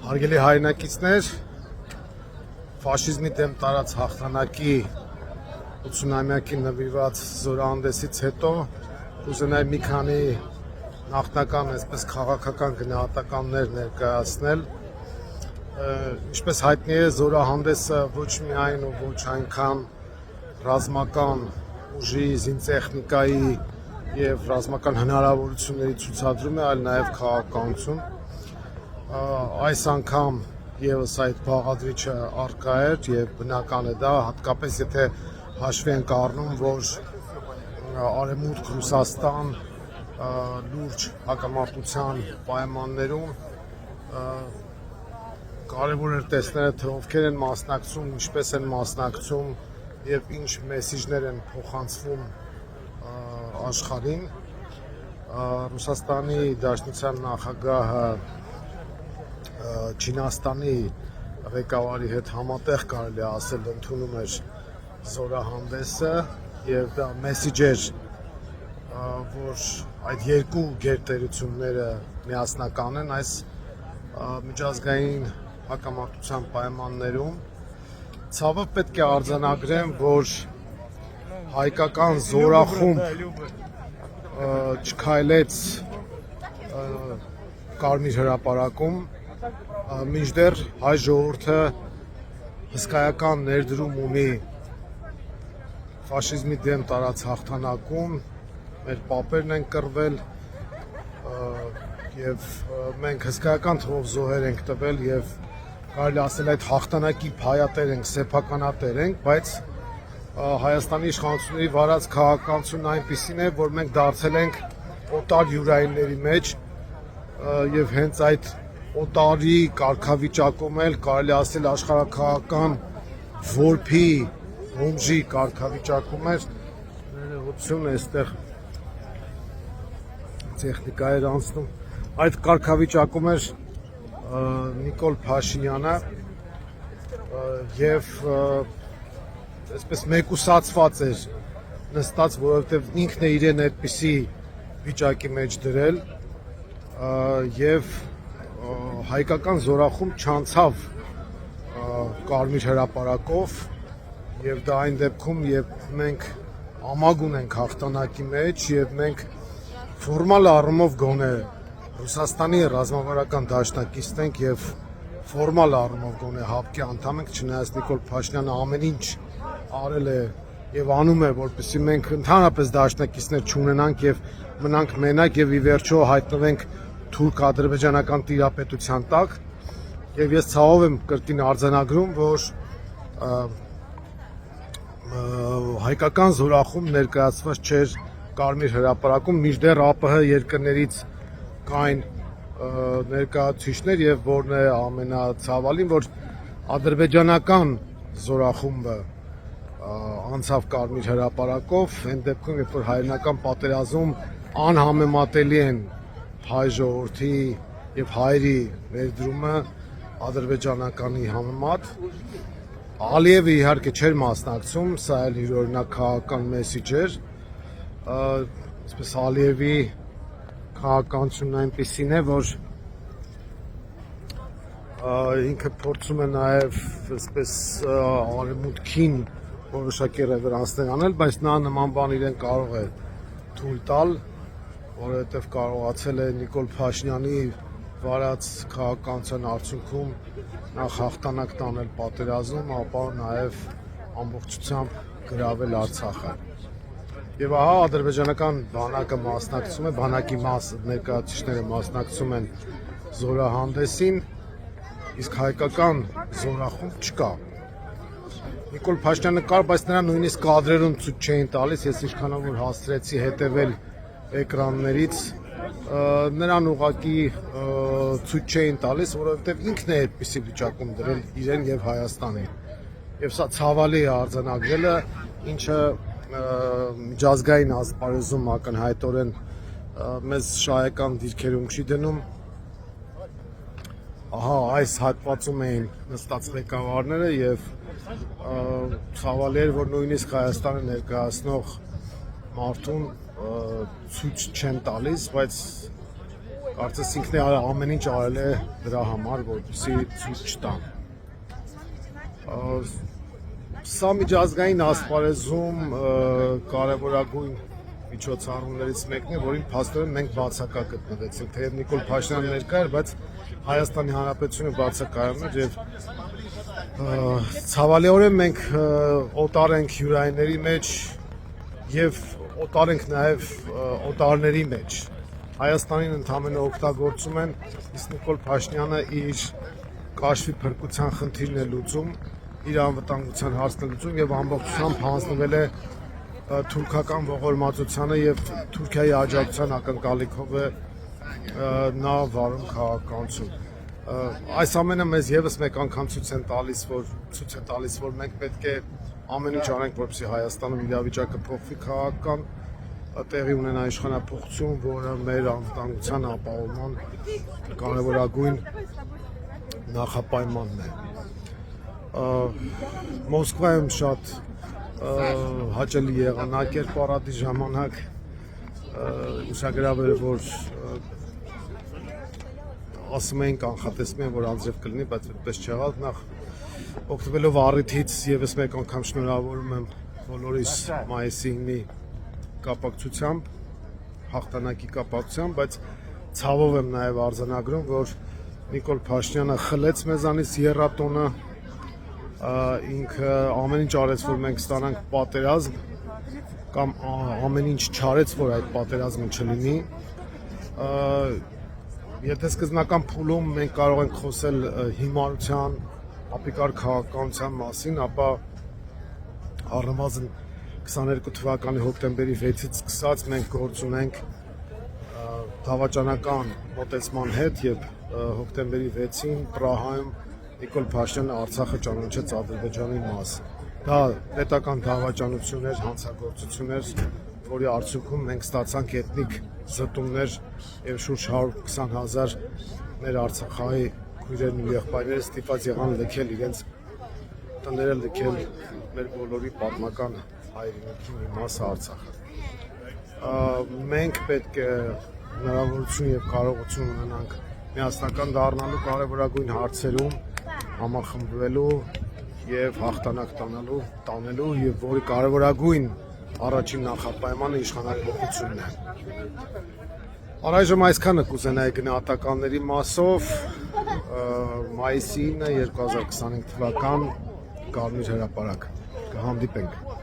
Հարգելի հայրենակիցներ, ֆաշիզմի դեմ տարած հաղթանակի 80-ամյակին նվիրված զորահանդեսից հետո կուզենայի մի քանի նախնական, այսպես քաղաքական գնահատականներ ներկայացնել։ Ինչպես հայտնի է, զորահանդեսը ոչ միայն ու ոչ այնքան ռազմական ուժի, զինտեխնիկայի եւ ռազմական հնարավորությունների ցուցադրում է, այլ նաեւ քաղաքականություն։ Այս անգամ եւս այդ բաղադրիչը առկա էր եւ բնական է դա, հատկապես եթե հաշվի ենք առնում, որ Արևմուտք Ռուսաստան լուրջ հակամարտության պայմաններում կարևոր էր տեսնել, թե ովքեր են մասնակցում, ինչպես են մասնակցում եւ ինչ մեսիջներ են փոխանցվում աշխարհին։ Ռուսաստանի Դաշնության նախագահը Չինաստանի ղեկավարի հետ համատեղ կարելի է ասել ընդունում էր զորահանդեսը եւ դա մեսիջ էր, որ այդ երկու գերտերությունները միասնական են այս միջազգային հակամարտության պայմաններում։ Ցավով պետք է արձանագրեմ, որ հայկական զորախումբ չքայլեց Կարմիր հրապարակում, մինչդեռ հայ ժողովուրդը հսկայական ներդրում ունի ֆաշիզմի դեմ տարած հաղթանակում, մեր պապերն են կռվել եւ մենք հսկայական թվով զոհեր ենք տվել եւ կարելի ասել այդ հաղթանակի փայատեր ենք, սեփականատեր ենք, բայց Հայաստանի իշխանությունների վարած քաղաքականությունն այնպիսին է, որ մենք դարձել ենք օտար յուրայինների մեջ եւ հենց այդ օտարի կարգավիճակում էլ կարելի ասել աշխարհաքաղաքական որփի հոմժի կարգավիճակում էր ներողություն այստեղ տեխնիկա էր անցնում այդ կարգավիճակում էր Նիկոլ Փաշինյանը եւ այսպես մեկուսացված էր նստած, որովհետեւ ինքն է իրեն այդպիսի վիճակի մեջ դրել եւ հայկական զորախումբ չանցավ Կարմիր հրապարակով եւ դա այն դեպքում, երբ մենք ամագուն ենք հաղթանակի մեջ եւ մենք ֆորմալ առումով գոնե Ռուսաստանի ռազմավարական դաշնակիցն ենք եւ ֆորմալ առումով գոնե ՀԱՊԿ-ի անդամ ենք, չնայած Նիկոլ Փաշինյանը ամեն ինչ արել է եւ անում է, որպեսզի մենք ընդհանրապես դաշնակիցներ չունենանք եւ մնանք մենակ եւ ի վերջո հայտնվենք թուրք-ադրբեջանական տիրապետության տակ եւ ես ցավով եմ կրկին արձանագրում, որ հայկական զորախումբ ներկայացված չէր Կարմիր հրապարակում, մինչդեռ ԱՊՀ երկրներից կային ներկայացուցիչներ եւ որն է ամենացավալին, որ ադրբեջանական զորախումբը անցավ Կարմիր հրապարակով, այն դեպքում, երբ որ հայրենական պատերազմում անհամեմատելի են հայ ժողովրդի եւ հայերի ներդրումը ադրբեջանականի համեմատ Ալիևը իհարկե չէր մասնակցում, սա էլ յուրօրինակ քաղաքական մեսիջ էր, այսպես Ալիևի քաղաքականությունն այնպիսին է, որ ինքը փորձում է նաեւ այսպես արևմուտքին որոշակի ռևերանսներ անել, բայց նա նման բան իրեն կարող է թույլ տալ, որովհետև կարողացել է Նիկոլ Փաշինյանի վարած քաղաքականության արդյունքում նախ հաղթանակ տանել պատերազմում, ապա նաև ամբողջությամբ գրավել Արցախը։ Եվ ահա ադրբեջանական բանակը մասնակցում է, բանակի ներկայացուցիչները մասնակցում են զորահանդեսին, իսկ հայկական զորախումբ չկա։ Նիկոլ Փաշինյանը կար, բայց նրան նույնիսկ կադրերում ցույց չէին տալիս, ես ինչքանով որ հասցրեցի հետևել էկրաններից, նրան ուղղակի ցույց չէին տալիս, որովհետև ինքն է այդպիսի վիճակում դրել իրեն եւ Հայաստանին։ Եվ սա ցավալի է արձանագրելը, ինչը միջազգային ասպարեզում ակնհայտորեն մեզ շահեկան դիրքերում չի դնում։ Ահա այս հատվածում էին նստած ղեկավարները եւ ցավալի էր, որ նույնիսկ Հայաստանը ներկայացնող մարդուն ցույց չեն տալիս, բայց Կարծես ինքն է ամեն ինչ արել է դրա համար, որպեսզի ցույց չտան։ Սա միջազգային ասպարեզում կարևորագույն միջոցառումներից մեկն է, որին փաստորեն մենք բացակա գտնվեցինք, թեև Նիկոլ Փաշինյանը ներկա էր, բայց Հայաստանի Հանրապետությունը բացակայում էր եւ ցավալիորեն մենք օտար ենք հյուրայինների մեջ եւ օտար ենք նաեւ օտարների մեջ։ Հայաստանին ընդհանրապես օգտագործում են, իսկ Նիկոլ Փաշինյանը իր կաշվի փրկության խնդիրն է լուծում, իր անվտանգության հարցն է լուծում եւ ամբողջությամբ հանձնվել է թուրքական ողորմածությանը եւ Թուրքիայի աջակցության ակնկալիքով է նա վարում քաղաքականություն։ Այս ամենը մեզ եւս մեկ անգամ ցույց է տալիս, որ մենք պետք է ամեն ինչ անենք, որպեսզի Հայաստանում իրավիճակը փոխվի, քաղաքական տեղի ունենա իշխանապողություն, որը մեր անվտանգության ապահովման կարևորագույն նախապայմանն է։ Մոսկվայում շատ հաճելի եղանակ էր պարադի ժամանակ, ուշագրավ էր, որ ասում էին կանխատեսում են, որ անձրև կլինի, բայց այդպես չեղավ։ Նախ օգտվելով առիթից եւս մեկ անգամ շնորհավորում եմ բոլորիս մայիսի 9-ի կապակցությամբ, հաղթանակի կապակցությամբ, բայց ցավով եմ նաեւ արձանագրում, որ Նիկոլ Փաշինյանը խլեց մեզանից եռատոնը, ինքը ամեն ինչ արեց, որ մենք ստանանք պատերազմ, կամ ամեն ինչ չարեց, որ այդ պատերազմը չլինի։ Եթե սկզբնական փուլում մենք կարող ենք խոսել հիմարության, ապիկար քաղաքականության մասին, ապա առնվազն 22 թվականի հոկտեմբերի 6-ից սկսած մենք գործ ունենք դավաճանական մոտեցման հետ եւ հոկտեմբերի 6-ին Պրահայում Նիկոլ Փաշինյանը Արցախը ճանաչեց Ադրբեջանի մաս։ Դա պետական դավաճանություն էր, հանցագործություն էր, որի արդյունքում մենք ստացանք էթնիկ զտումներ եւ շուրջ 120,000 մեր Արցախի քույրերն ու եղբայրները ստիպված եղան լքել իրենց տները, լքել մեր բոլորի պատմական հայրենիքի մի մասը Արցախը։ Մենք պետք է հնարավորություն եւ կարողություն ունենանք միասնական դառնալու կարևորագույն հարցերում համախմբվելու եւ հաղթանակ տանելու եւ որի կարևորագույն առաջին նախապայմանը իշխանապողությունն է։ Առայժմ այսքանը կուզենայի գնահատականների մասով մայիսի 9 2025 թվական Կարմիր հրապարակ կհանդիպենք։